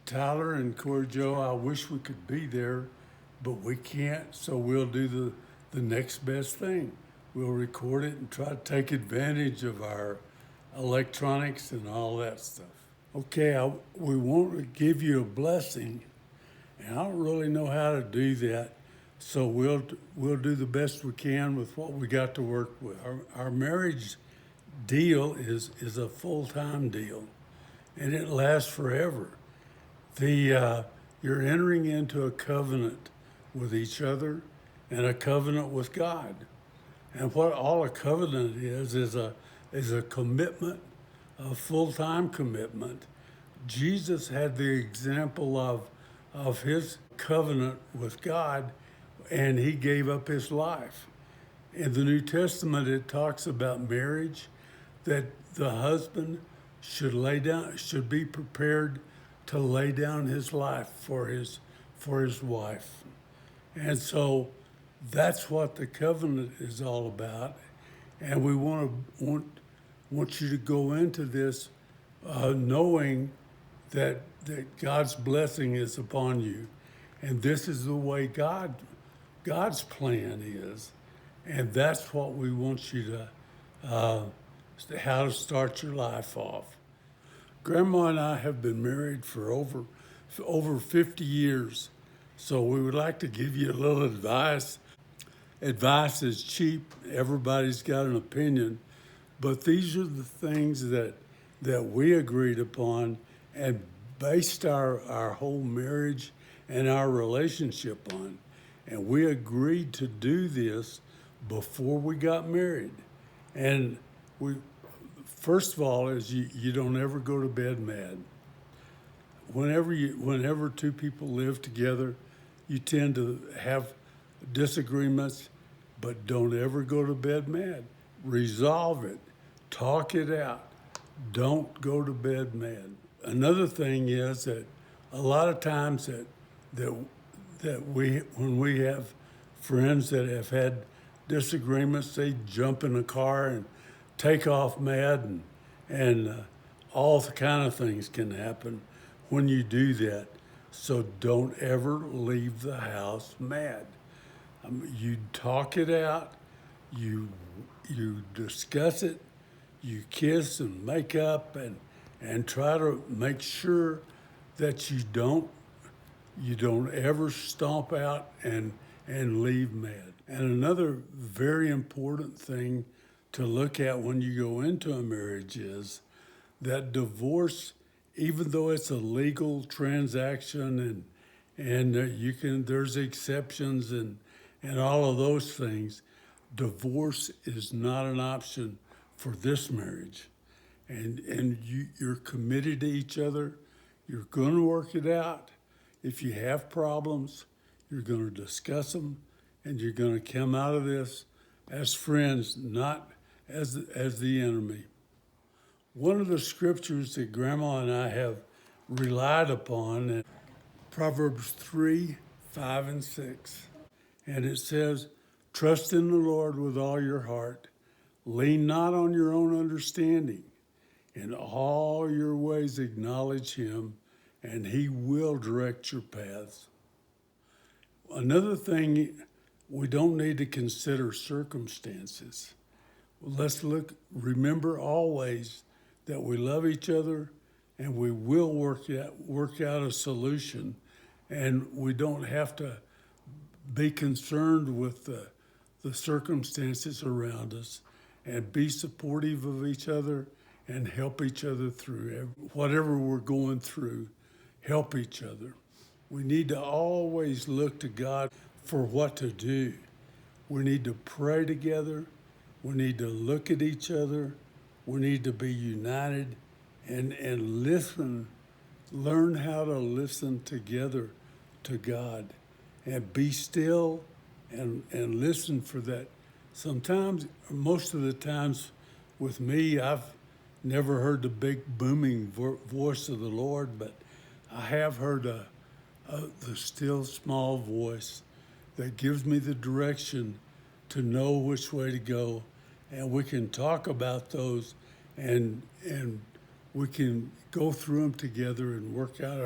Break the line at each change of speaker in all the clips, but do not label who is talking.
Tyler and Corey Joe, I wish we could be there, but we can't, so we'll do the next best thing. We'll record it and try to take advantage of our electronics and all that stuff. Okay, we want to give you a blessing, and I don't really know how to do that, so we'll do the best we can with what we got to work with. Our marriage deal is a full-time deal, and it lasts forever. You're entering into a covenant with each other and a covenant with God. And what all a covenant is a commitment, a full-time commitment. Jesus had the example of his covenant with God, and he gave up his life. In the New Testament, it talks about marriage, that the husband should be prepared to lay down his life for his wife. And so that's what the covenant is all about. And we want you to go into this knowing that God's blessing is upon you. And this is the way God's plan is. And that's what we want you how to start your life off. Grandma and I have been married for over 50 years, so we would like to give you a little advice. Advice is cheap. Everybody's got an opinion, but these are the things that we agreed upon and based our whole marriage and our relationship on. And we agreed to do this before we got married. And first of all, is you don't ever go to bed mad. Whenever two people live together, you tend to have disagreements, but don't ever go to bed mad. Resolve it, talk it out. Don't go to bed mad. Another thing is that a lot of times when we have friends that have had disagreements, they jump in a car and take off mad, and all kind of things can happen when you do that. So don't ever leave the house mad. You talk it out, you discuss it, you kiss and make up, and try to make sure that you don't ever stomp out and leave mad. And another very important thing to look at when you go into a marriage is that divorce, even though it's a legal transaction and there's exceptions and all of those things, divorce is not an option for this marriage. And you're committed to each other. You're going to work it out. If you have problems, you're going to discuss them, and you're going to come out of this as friends, not as the enemy. One of the scriptures that Grandma and I have relied upon is Proverbs 3, 5, and 6. And it says, "Trust in the Lord with all your heart. Lean not on your own understanding. In all your ways acknowledge him, and he will direct your paths." Another thing, we don't need to consider circumstances. Remember always that we love each other, and we will work out a solution, and we don't have to be concerned with the circumstances around us, and be supportive of each other and help each other through whatever we're going through. Help each other. We need to always look to God for what to do. We need to pray together. We need to look at each other. We need to be united and listen. Learn how to listen together to God and be still and listen for that. Sometimes, most of the times with me, I've never heard the big booming voice of the Lord, but I have heard the still small voice that gives me the direction to know which way to go. And we can talk about those and we can go through them together and work out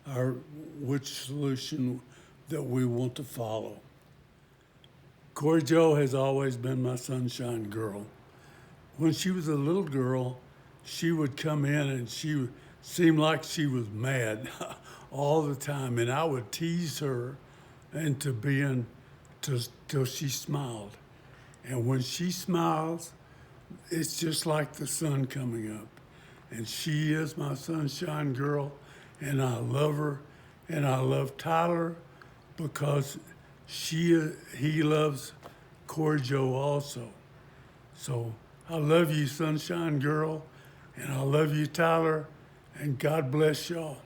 our which solution that we want to follow. Corey Jo has always been my sunshine girl. When she was a little girl, she would come in and she seemed like she was mad all the time, and I would tease her into being till she smiled. And when she smiles, it's just like the sun coming up. And she is my sunshine girl, and I love her, and I love Tyler because he loves Corey Jo also. So I love you, sunshine girl, and I love you, Tyler, and God bless y'all.